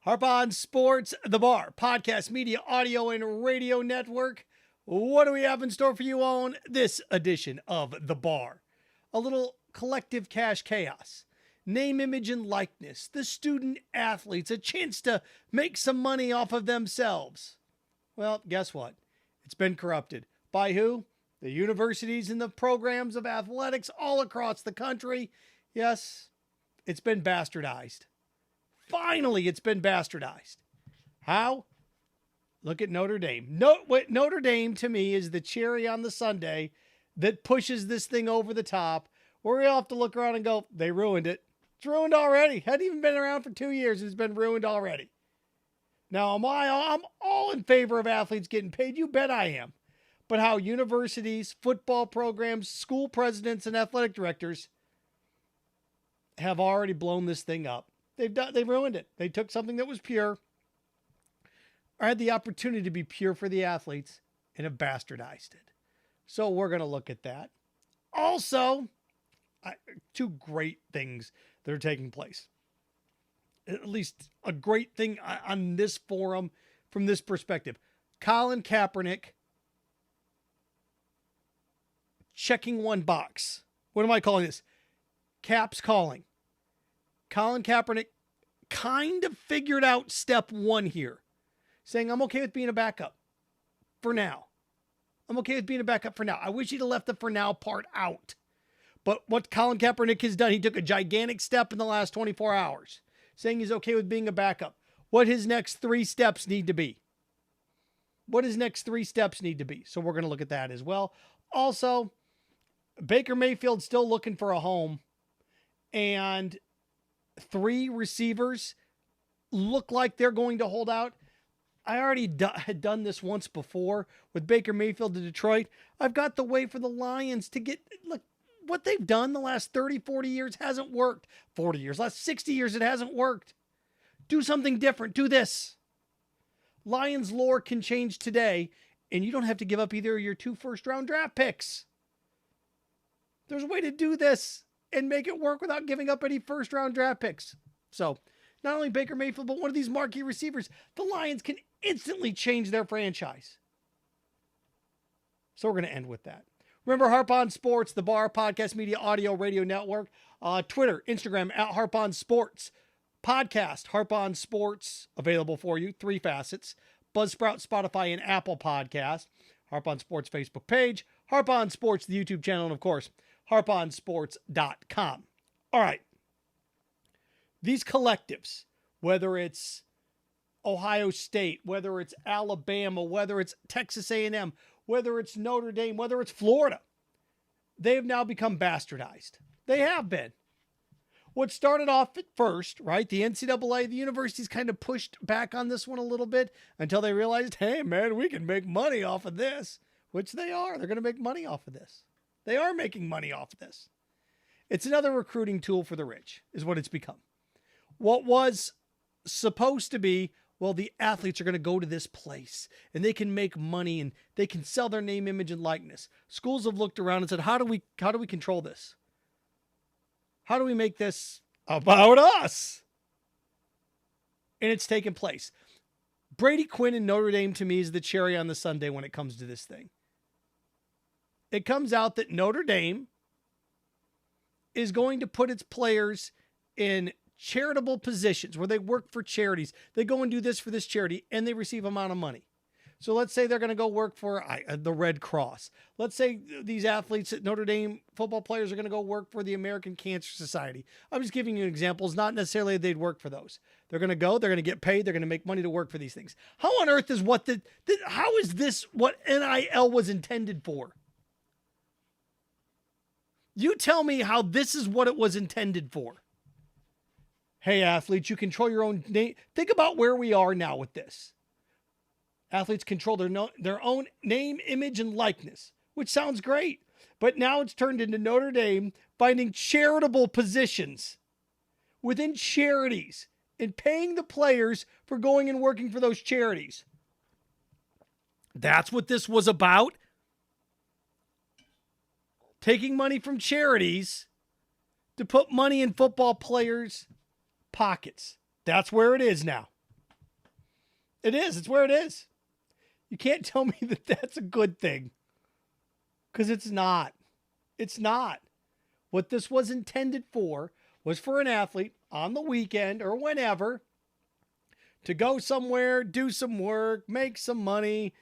Harp on Sports, the Bar, podcast, media, audio, and radio network. What do we have in store for you on this edition of The Bar? A little collective cash chaos, name, image, and likeness, the student athletes, a chance to make some money off of themselves. Well, guess what? It's been corrupted. By who? The universities and the programs of athletics all across the country. Yes, it's been bastardized. Finally, it's been bastardized. How? Look at Notre Dame. Notre Dame, to me, is the cherry on the sundae that pushes this thing over the top, where we all have to look around and go, they ruined it. It's ruined already. Hadn't even been around for 2 years. It's been ruined already. Now, I'm all in favor of athletes getting paid. You bet I am. But how universities, football programs, school presidents, and athletic directors have already blown this thing up. They ruined it. They took something that was pure, or had the opportunity to be pure for the athletes, and have bastardized it. So we're going to look at that. Also, two great things that are taking place. At least a great thing on this forum from this perspective. Colin Kaepernick checking one box. What am I calling this? Cap's calling. Colin Kaepernick kind of figured out step one here, saying, I'm okay with being a backup for now. I'm okay with being a backup for now. I wish he'd have left the for now part out. But what Colin Kaepernick has done, he took a gigantic step in the last 24 hours, saying he's okay with being a backup. What his next three steps need to be. What his next three steps need to be. So we're going to look at that as well. Also, Baker Mayfield's still looking for a home, and three receivers look like they're going to hold out. I already had done this once before with Baker Mayfield to Detroit. I've got the way for the Lions to get, look, what they've done the last 30, 40 years hasn't worked. 40 years, last 60 years, it hasn't worked. Do something different. Do this. Lions lore can change today, and you don't have to give up either of your 2 first-round draft picks. There's a way to do this and make it work without giving up any first-round draft picks. So, not only Baker Mayfield, but one of these marquee receivers, the Lions can instantly change their franchise. So we're going to end with that. Remember, Harp on Sports, the Bar, podcast, media, audio, radio network, Twitter, Instagram, at Harp on Sports, podcast, Harp on Sports, available for you, 3 facets, Buzzsprout, Spotify, and Apple Podcast, Harp on Sports Facebook page, Harp on Sports, the YouTube channel, and of course, harponsports.com. All right. These collectives, whether it's Ohio State, whether it's Alabama, whether it's Texas A&M, whether it's Notre Dame, whether it's Florida, they have now become bastardized. They have been. What started off at first, right? The NCAA, the universities kind of pushed back on this one a little bit until they realized, hey, man, we can make money off of this, which they are. They're going to make money off of this. They are making money off of this. It's another recruiting tool for the rich, is what it's become. What was supposed to be, well, the athletes are going to go to this place and they can make money and they can sell their name, image, and likeness. Schools have looked around and said, how do we control this? How do we make this about us? And it's taken place. Brady Quinn and Notre Dame, to me, is the cherry on the sundae when it comes to this thing. It comes out that Notre Dame is going to put its players in charitable positions where they work for charities. They go and do this for this charity and they receive an amount of money. So let's say they're going to go work for the Red Cross. Let's say these athletes at Notre Dame, football players, are going to go work for the American Cancer Society. I'm just giving you examples, not necessarily they'd work for those. They're going to go, they're going to get paid, they're going to make money to work for these things. How on earth is how is this what N.I.L. was intended for? You tell me how this is what it was intended for. Hey, athletes, you control your own name. Think about where we are now with this. Athletes control their own name, image, and likeness, which sounds great. But now it's turned into Notre Dame finding charitable positions within charities and paying the players for going and working for those charities. That's what this was about. Taking money from charities to put money in football players' pockets. That's where it is now. It is. It's where it is. You can't tell me that that's a good thing. Because it's not. It's not. What this was intended for was for an athlete on the weekend or whenever to go somewhere, do some work, make some money,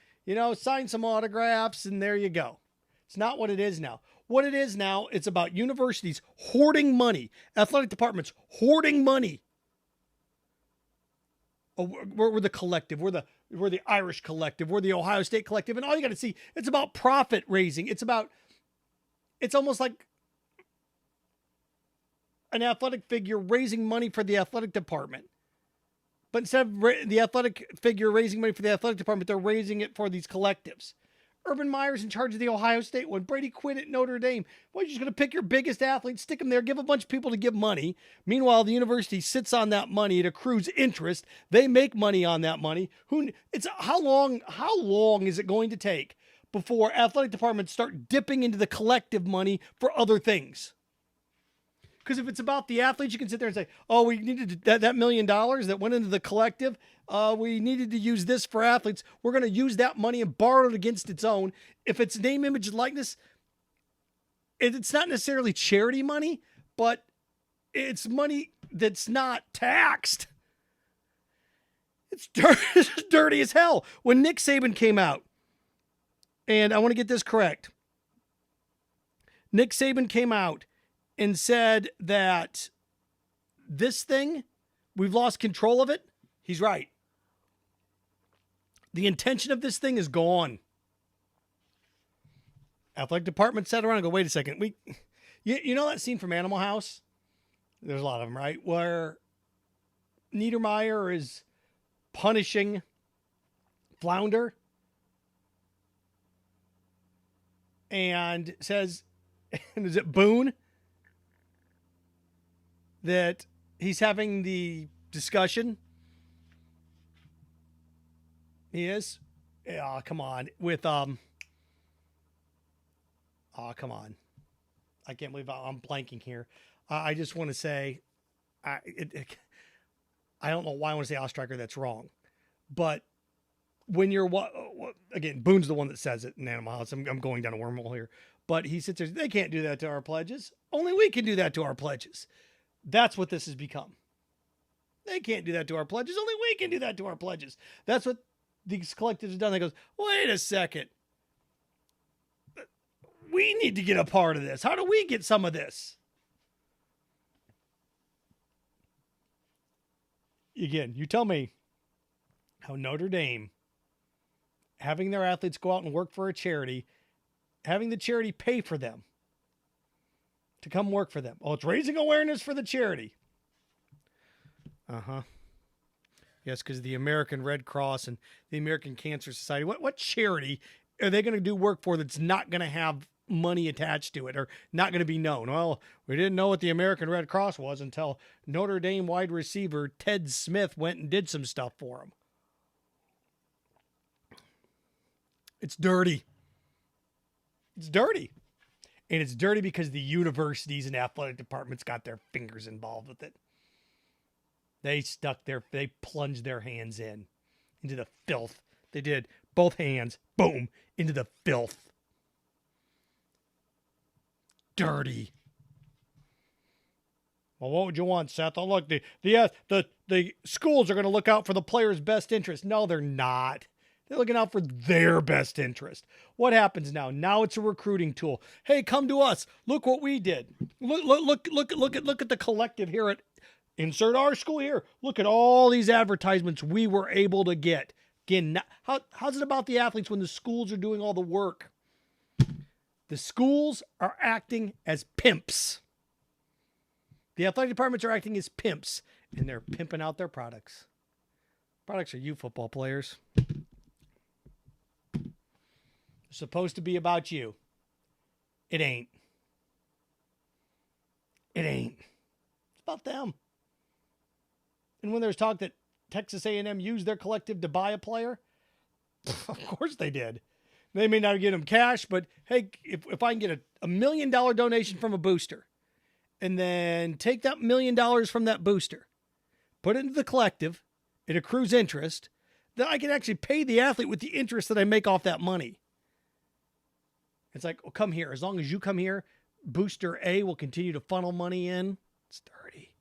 sign some autographs, and there you go. It's not what it is now. What it is now, it's about universities hoarding money, athletic departments hoarding money. Oh, we're the collective. We're the Irish collective. We're the Ohio State collective. And all you got to see, it's about profit raising. It's almost like an athletic figure raising money for the athletic department. But instead of the athletic figure raising money for the athletic department, they're raising it for these collectives. Urban Meyer's in charge of the Ohio State one. Brady quit at Notre Dame. Well, you're just going to pick your biggest athletes, stick them there, give a bunch of people to give money. Meanwhile, the university sits on that money. It accrues interest. They make money on that money. How long is it going to take before athletic departments start dipping into the collective money for other things? Because if it's about the athletes, you can sit there and say, oh, we needed that $1 million that went into the collective. We needed to use this for athletes. We're going to use that money and borrow it against its own. If it's name, image, likeness, it's not necessarily charity money, but it's money that's not taxed. It's dirty as hell. When Nick Saban came out, and I want to get this correct, Nick Saban came out and said that this thing, we've lost control of it. He's right. The intention of this thing is gone. Athletic department sat around and go, wait a second. You know that scene from Animal House? There's a lot of them, right? Where Niedermeyer is punishing Flounder and says, and is it Boone? That he's having the discussion. He is? Yeah, come on. With, come on. I can't believe I'm blanking here. I just want to say, I don't know why I want to say Ostriker, that's wrong. But when you're, again, Boone's the one that says it in Animal House. I'm going down a wormhole here. But he sits there, they can't do that to our pledges. Only we can do that to our pledges. That's what this has become. They can't do that to our pledges. Only we can do that to our pledges. That's what these collectives have done. They goes, wait a second. We need to get a part of this. How do we get some of this? Again, you tell me how Notre Dame, having their athletes go out and work for a charity, having the charity pay for them to come work for them. Oh, it's raising awareness for the charity. Uh-huh. Yes, because the American Red Cross and the American Cancer Society, what charity are they going to do work for that's not going to have money attached to it or not going to be known? Well, we didn't know what the American Red Cross was until Notre Dame wide receiver Ted Smith went and did some stuff for him. It's dirty. It's dirty. And it's dirty because the universities and athletic departments got their fingers involved with it. They plunged their hands into the filth. They did. Both hands, boom, into the filth. Dirty. Well, what would you want, Seth? Oh, look, the schools are going to look out for the players' best interest. No, they're not. They're looking out for their best interest. What happens now? Now it's a recruiting tool. Hey, come to us. Look what we did. Look at the collective here at insert our school here. Look at all these advertisements we were able to get. Again, how's it about the athletes when the schools are doing all the work? The schools are acting as pimps. The athletic departments are acting as pimps, and they're pimping out their products. Products are you, football players. Supposed to be about you. It ain't. It ain't. It's about them. And when there's talk that Texas A&M used their collective to buy a player, of course they did. They may not get them cash, but hey, if I can get a $1 million donation from a booster and then take that $1 million from that booster, put it into the collective, it accrues interest, that I can actually pay the athlete with the interest that I make off that money. It's like, well, come here. As long as you come here, Booster A will continue to funnel money in. It's dirty.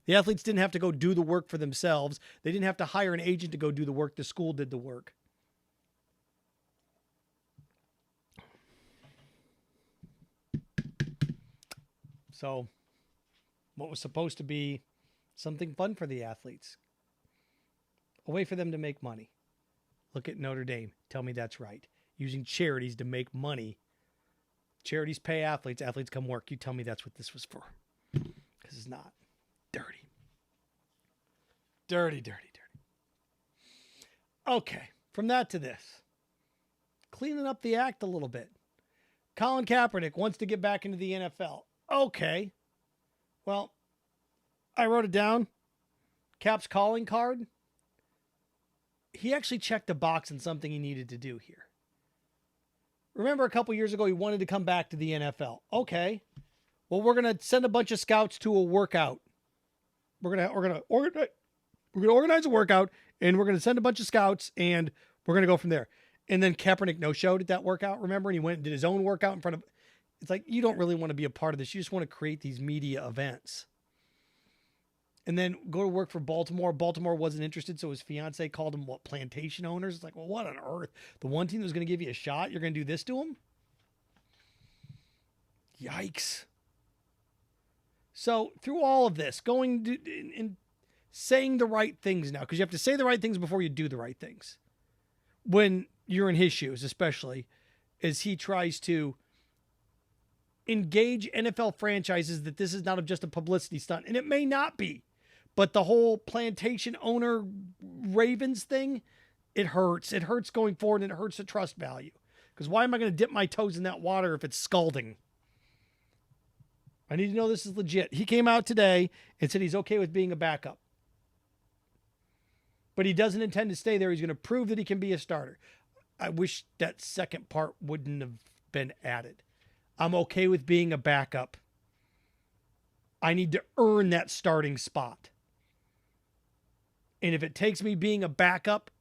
The athletes didn't have to go do the work for themselves. They didn't have to hire an agent to go do the work. The school did the work. So what was supposed to be something fun for the athletes, a way for them to make money. Look at Notre Dame. Tell me that's right. Using charities to make money. Charities pay athletes. Athletes come work. You tell me that's what this was for. Because it's not. Dirty. Dirty, dirty, dirty. Okay. From that to this. Cleaning up the act a little bit. Colin Kaepernick wants to get back into the NFL. Okay. Well, I wrote it down. Cap's calling card. He actually checked a box on something he needed to do here. Remember a couple years ago, he wanted to come back to the NFL. Okay. Well, we're going to send a bunch of scouts to a workout. We're going to organize a workout, and we're going to send a bunch of scouts, and we're going to go from there. And then Kaepernick no-showed at that workout, remember? And he went and did his own workout in front of... It's like, you don't really want to be a part of this. You just want to create these media events. And then go to work for Baltimore. Baltimore wasn't interested, so his fiance called him, plantation owners? It's like, well, what on earth? The one team that was going to give you a shot, you're going to do this to him? Yikes. So through all of this, going to, and saying the right things now, because you have to say the right things before you do the right things. When you're in his shoes, especially, as he tries to engage NFL franchises that this is not just a publicity stunt, and it may not be. But the whole plantation owner Ravens thing, it hurts. It hurts going forward, and it hurts the trust value. Because why am I going to dip my toes in that water if it's scalding? I need to know this is legit. He came out today and said he's okay with being a backup. But he doesn't intend to stay there. He's going to prove that he can be a starter. I wish that second part wouldn't have been added. I'm okay with being a backup. I need to earn that starting spot. And if it takes me being a backup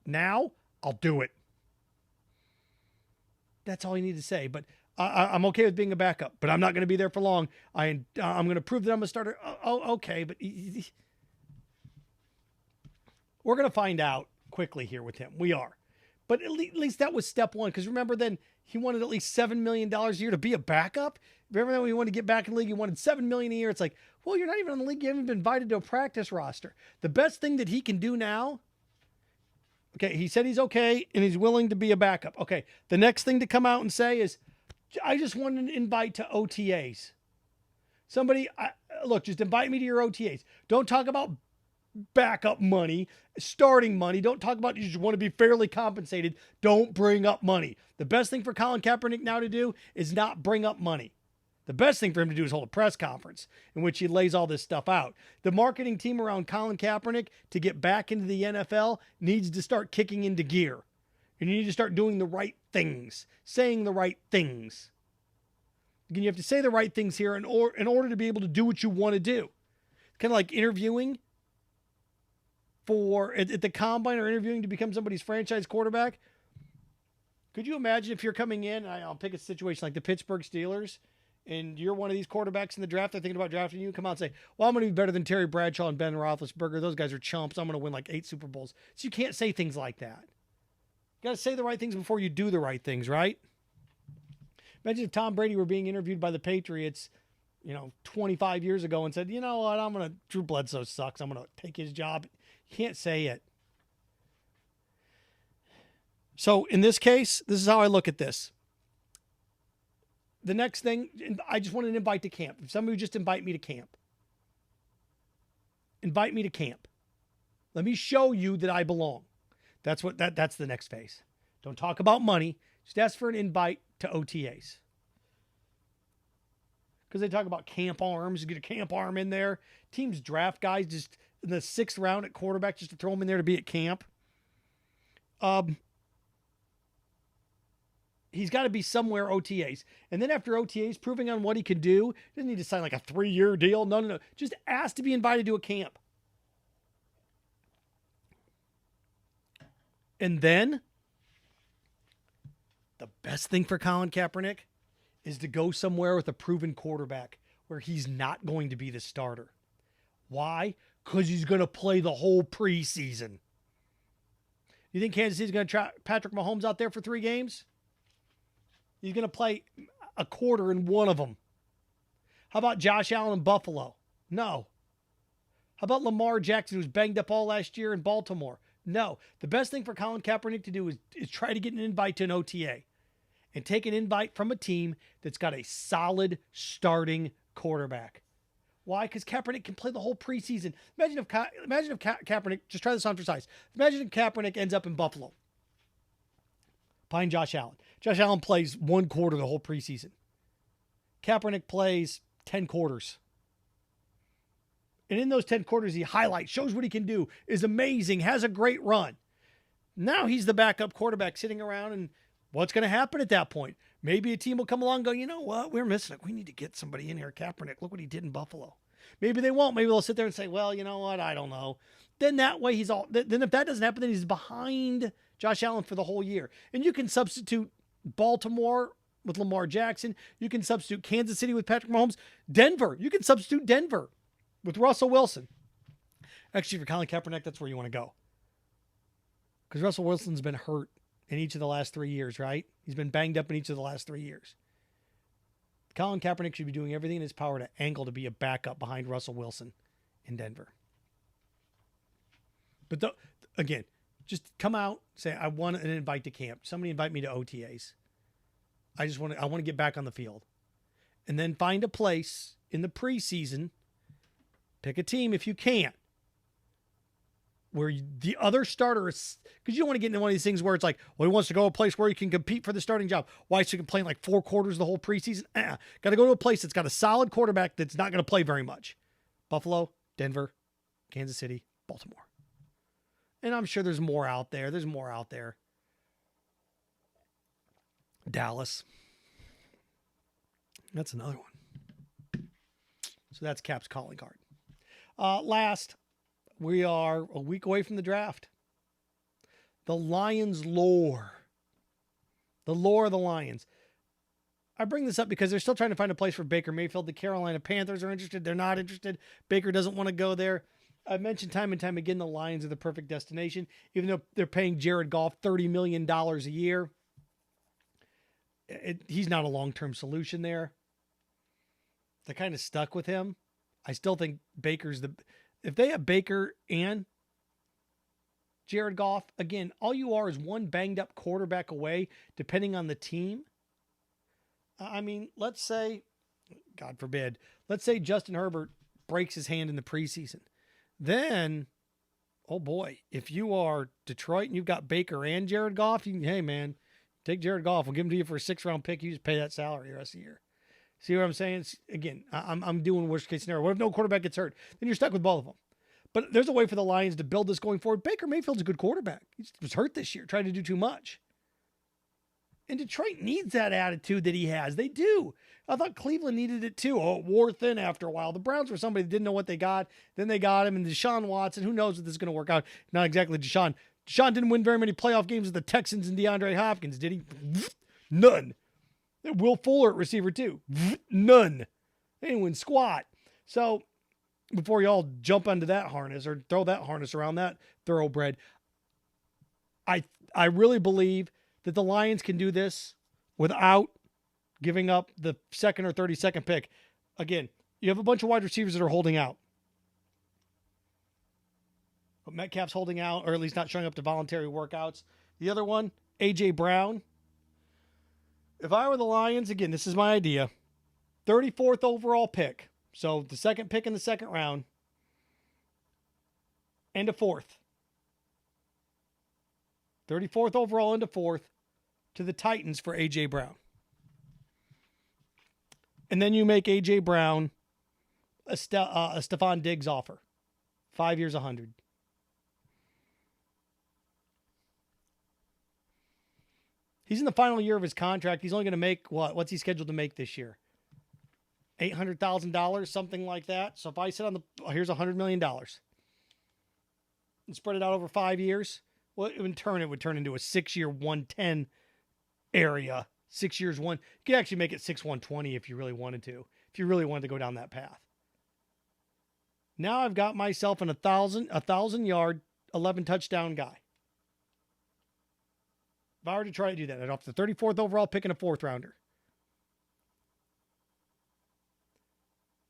now, I'll do it. That's all you need to say. But I'm okay with being a backup, but I'm not going to be there for long. I'm going to prove that I'm a starter. Oh, okay. But we're going to find out quickly here with him. We are. But at least that was step one. Because remember then, he wanted at least $7 million a year to be a backup. Remember when he wanted to get back in the league, he wanted $7 million a year. It's like, well, you're not even on the league. You haven't been invited to a practice roster. The best thing that he can do now, okay, he said he's okay and he's willing to be a backup. Okay, the next thing to come out and say is, I just want an invite to OTAs. Somebody, look, just invite me to your OTAs. Don't talk about backup money, starting money. Don't talk about you just want to be fairly compensated. Don't bring up money. The best thing for Colin Kaepernick now to do is not bring up money. The best thing for him to do is hold a press conference in which he lays all this stuff out. The marketing team around Colin Kaepernick to get back into the NFL needs to start kicking into gear. And you need to start doing the right things, saying the right things. Again, you have to say the right things here in order to be able to do what you want to do. Kind of like interviewing at the combine or interviewing to become somebody's franchise quarterback. Could you imagine if you're coming in, and I'll pick a situation like the Pittsburgh Steelers, and you're one of these quarterbacks in the draft, they're thinking about drafting you, come out and say, well, I'm going to be better than Terry Bradshaw and Ben Roethlisberger. Those guys are chumps. I'm going to win like 8 Super Bowls. So you can't say things like that. You got to say the right things before you do the right things, right? Imagine if Tom Brady were being interviewed by the Patriots, 25 years ago and said, you know what, Drew Bledsoe sucks. I'm going to take his job. You can't say it. So in this case, this is how I look at this. The next thing, I just want an invite to camp. If somebody would just invite me to camp. Invite me to camp. Let me show you that I belong. That's the next phase. Don't talk about money. Just ask for an invite to OTAs. Because they talk about camp arms. You get a camp arm in there. Teams draft guys just in the 6th round at quarterback just to throw them in there to be at camp. He's got to be somewhere OTAs. And then after OTAs, proving on what he can do, he doesn't need to sign like a 3-year deal. No. Just ask to be invited to a camp. And then the best thing for Colin Kaepernick is to go somewhere with a proven quarterback where he's not going to be the starter. Why? Because he's going to play the whole preseason. You think Kansas City's going to try Patrick Mahomes out there for 3 games? He's going to play a quarter in one of them. How about Josh Allen in Buffalo? No. How about Lamar Jackson, who's banged up all last year in Baltimore? No. The best thing for Colin Kaepernick to do is try to get an invite to an OTA and take an invite from a team that's got a solid starting quarterback. Why? Because Kaepernick can play the whole preseason. Imagine if Kaepernick, just try this on for size. Imagine if Kaepernick ends up in Buffalo behind Josh Allen. Josh Allen plays 1 quarter the whole preseason. Kaepernick plays 10 quarters. And in those 10 quarters, he highlights, shows what he can do, is amazing, has a great run. Now he's the backup quarterback sitting around, and what's going to happen at that point? Maybe a team will come along and go, you know what? We're missing it. We need to get somebody in here. Kaepernick, look what he did in Buffalo. Maybe they won't. Maybe they'll sit there and say, well, you know what? I don't know. Then that way then if that doesn't happen, then he's behind Josh Allen for the whole year. And you can substitute Baltimore with Lamar Jackson. You can substitute Kansas City with Patrick Mahomes. Denver. You can substitute Denver with Russell Wilson. Actually, for Colin Kaepernick, that's where you want to go. Because Russell Wilson's been hurt in each of the last 3 years, right? He's been banged up in each of the last 3 years. Colin Kaepernick should be doing everything in his power to angle to be a backup behind Russell Wilson in Denver. But again, just come out, say, I want an invite to camp. Somebody invite me to OTAs. I want to get back on the field. And then find a place in the preseason, pick a team if you can, where the other starter is, because you don't want to get into one of these things where it's like, well, he wants to go to a place where he can compete for the starting job. Why? So he can play in like 4 quarters the whole preseason? Got to go to a place that's got a solid quarterback that's not going to play very much. Buffalo, Denver, Kansas City, Baltimore. And I'm sure there's more out there. Dallas. That's another one. So that's Cap's calling card. Last, we are a week away from the draft. The Lions lore. The lore of the Lions. I bring this up because they're still trying to find a place for Baker Mayfield. The Carolina Panthers are interested. They're not interested. Baker doesn't want to go there. I've mentioned time and time again, the Lions are the perfect destination, even though they're paying Jared Goff $30 million a year. He's not a long-term solution there. They're kind of stuck with him. I still think if they have Baker and Jared Goff, again, all you are is one banged up quarterback away, depending on the team. I mean, let's say, God forbid, let's say Justin Herbert breaks his hand in the preseason. Then, oh boy, if you are Detroit and you've got Baker and Jared Goff, hey man, take Jared Goff. We'll give him to you for a 6th-round pick. You just pay that salary the rest of the year. See what I'm saying? Again, I'm doing worst case scenario. What if no quarterback gets hurt? Then you're stuck with both of them. But there's a way for the Lions to build this going forward. Baker Mayfield's a good quarterback. He was hurt this year, trying to do too much. And Detroit needs that attitude that he has. They do. I thought Cleveland needed it too. Oh, it wore thin after a while. The Browns were somebody that didn't know what they got. Then they got him. And Deshaun Watson, who knows if this is going to work out. Not exactly Deshaun. Deshaun didn't win very many playoff games with the Texans and DeAndre Hopkins, did he? None. Will Fuller at receiver too. None. They didn't win squat. So before y'all jump onto that harness or throw that harness around that thoroughbred, I really believe that the Lions can do this without giving up the 2nd or 32nd pick. Again, you have a bunch of wide receivers that are holding out. But Metcalf's holding out, or at least not showing up to voluntary workouts. The other one, A.J. Brown. If I were the Lions, again, this is my idea, 34th overall pick. So the 2nd pick in the 2nd round and a 4th. 34th overall into 4th to the Titans for A.J. Brown. And then you make A.J. Brown a Stephon Diggs offer. 5 years, 100. He's in the final year of his contract. He's only going to make what? What's he scheduled to make this year? $800,000, something like that. So if I sit on here's $100 million and spread it out over 5 years, Well, it would turn into a 6-year 110 area. 6 years one. You could actually make it 6/120 if you really wanted to. If you really wanted to go down that path. Now I've got myself an 1,000 yard, 11 touchdown guy. If I were to try to do that, I'd off the 34th overall pick and a 4th rounder.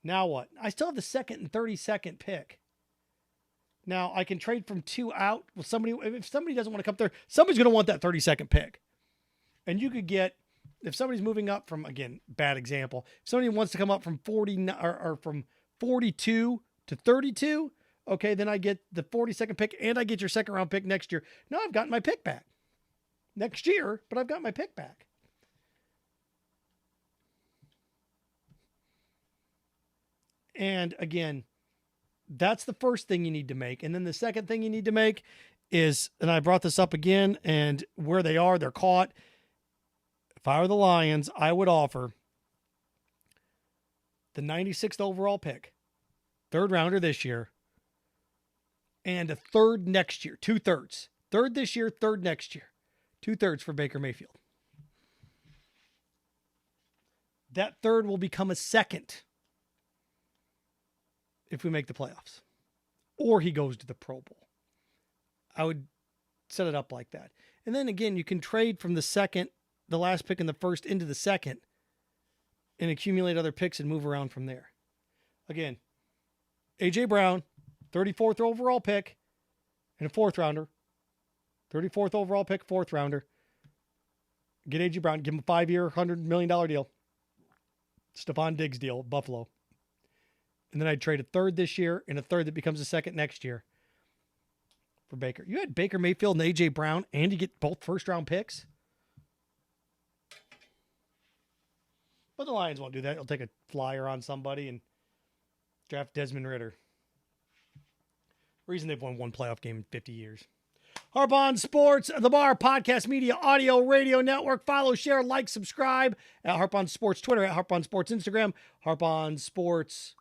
Now what? I still have the 2nd and 32nd pick. Now I can trade from 2 out. Well, if somebody doesn't want to come there, somebody's going to want that 32nd pick. And you could get, if somebody's moving up from, again, bad example, if somebody wants to come up from 40 or from 42 to 32, okay, then I get the 42nd pick and I get your 2nd round pick next year. Now I've gotten my pick back next year, but I've got my pick back. And again, that's the first thing you need to make. And then the second thing you need to make is, and I brought this up again, and where they are, they're caught. If I were the Lions, I would offer the 96th overall pick, 3rd rounder this year, and a 3rd next year, 2/3. 3rd this year, 3rd next year. 2/3 for Baker Mayfield. That 3rd will become a 2nd if we make the playoffs. Or he goes to the Pro Bowl. I would set it up like that. And then again, you can trade from the 2nd, the last pick in the 1st, into the 2nd and accumulate other picks and move around from there. Again, A.J. Brown, 34th overall pick and a 4th rounder. 34th overall pick, 4th rounder. Get A.J. Brown, give him a 5-year, $100 million deal. Stephon Diggs deal, Buffalo. And then I'd trade a 3rd this year and a 3rd that becomes a 2nd next year for Baker. You had Baker Mayfield and A.J. Brown, and you get both 1st-round picks. But the Lions won't do that. They'll take a flyer on somebody and draft Desmond Ridder. Reason they've won one playoff game in 50 years. Harp on Sports, The Bar, podcast, media, audio, radio network. Follow, share, like, subscribe at Harp on Sports Twitter, at Harp on Sports Instagram, Harp on Sports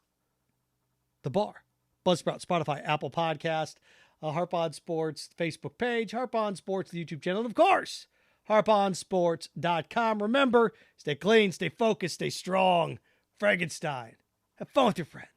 The Bar, Buzzsprout, Spotify, Apple Podcast, Harp on Sports Facebook page, Harp on Sports the YouTube channel, and of course, harponsports.com. Remember, stay clean, stay focused, stay strong. Frankenstein. Have fun with your friends.